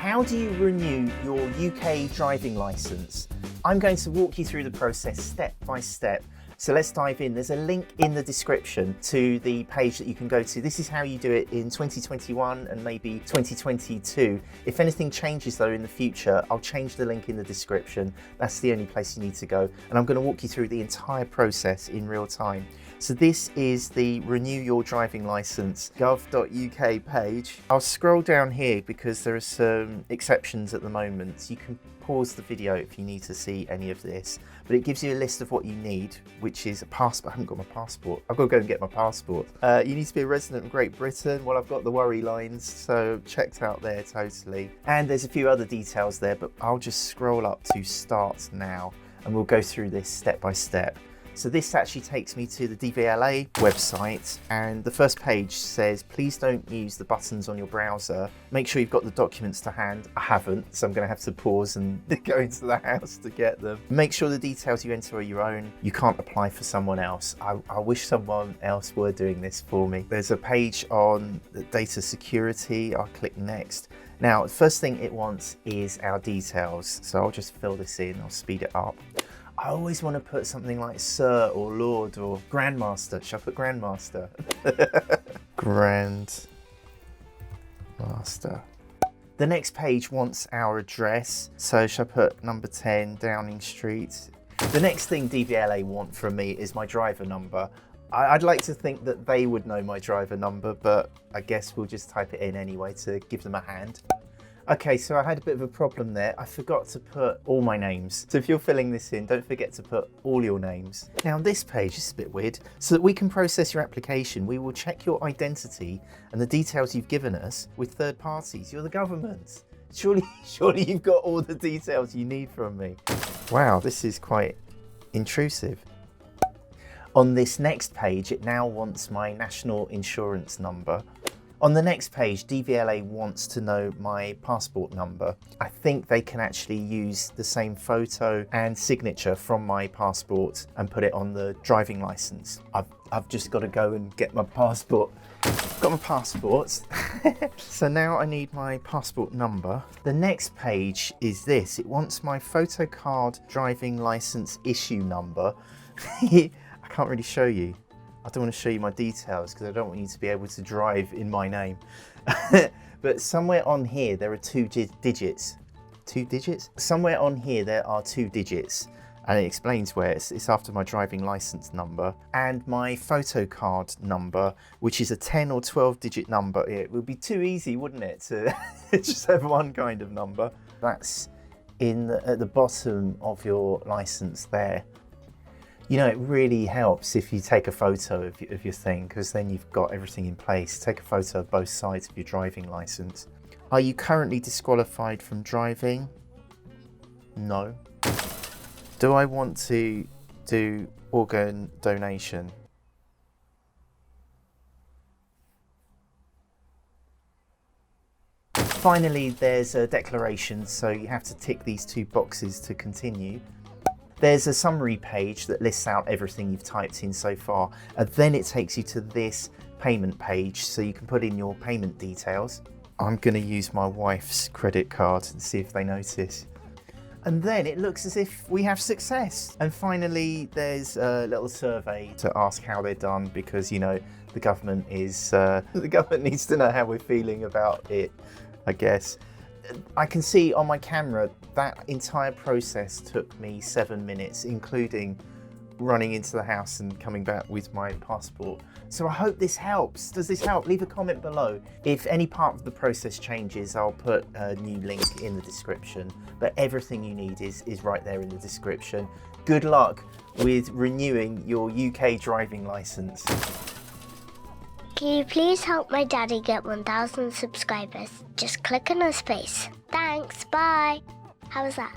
How do you renew your UK driving licence? I'm going to walk you through the process step by step. So let's dive in. There's a link in the description to the page that you can go to. This is how you do it in 2021 and maybe 2022. If anything changes though in the future, I'll change the link in the description. That's the only place you need to go. And I'm going to walk you through the entire process in real time. So this is the Renew Your Driving Licence gov.uk page. I'll scroll down here because there are some exceptions at the moment. You can pause the video if you need to see any of this, but it gives you a list of what you need, which is a passport. I haven't got my passport. I've got to go and get my passport. You need to be a resident of Great Britain. Well, I've got the worry lines, so checked out there totally. And there's a few other details there, but I'll just scroll up to start now and we'll go through this step by step. So this actually takes me to the DVLA website, and the first page says, please don't use the buttons on your browser. Make sure you've got the documents to hand. I haven't, so I'm going to have to pause and go into the house to get them. Make sure the details you enter are your own. You can't apply for someone else. I wish someone else were doing this for me. There's a page on the data security. I'll click next. Now, the first thing it wants is our details. So I'll just fill this in. I'll speed it up. I always want to put something like Sir or Lord or Grandmaster. Should I put Grandmaster? Grandmaster. The next page wants our address. So should I put number 10 Downing Street? The next thing DVLA want from me is my driver number. I'd like to think that they would know my driver number, but I guess we'll just type it in anyway to give them a hand. Okay, so I had a bit of a problem there. I forgot to put all my names. So if you're filling this in, don't forget to put all your names. Now this page is a bit weird. So that we can process your application, we will check your identity and the details you've given us with third parties. You're the government. Surely you've got all the details you need from me. Wow, this is quite intrusive. On this next page, it now wants my national insurance number. On the next page, DVLA wants to know my passport number. I think they can actually use the same photo and signature from my passport and put it on the driving license. I've just got to go and get my passport. Got my passport. So now I need my passport number. The next page is this. It wants my photo card driving license issue number. I can't really show you. I don't want to show you my details because I don't want you to be able to drive in my name. But somewhere on here there are two digits. 2 digits? Somewhere on here there are 2 digits, and it explains where. It's after my driving license number and my photo card number, which is a 10 or 12 digit number. It would be too easy, wouldn't it, to just have one kind of number. That's at the bottom of your license there. You know, it really helps if you take a photo of your thing, because then you've got everything in place. Take a photo of both sides of your driving license. Are you currently disqualified from driving? No. Do I want to do organ donation? Finally, there's a declaration, so you have to tick these 2 boxes to continue. There's a summary page that lists out everything you've typed in so far, and then it takes you to this payment page so you can put in your payment details. I'm going to use my wife's credit card and see if they notice. And then it looks as if we have success. And finally, there's a little survey to ask how they're done, because, you know, the government needs to know how we're feeling about it, I guess. I can see on my camera that entire process took me 7 minutes, including running into the house and coming back with my passport. So I hope this helps. Does this help? Leave a comment below. If any part of the process changes, I'll put a new link in the description. But everything you need is right there in the description. Good luck with renewing your UK driving licence. Can you please help my daddy get 1,000 subscribers? Just click on his face. Thanks, bye. How was that?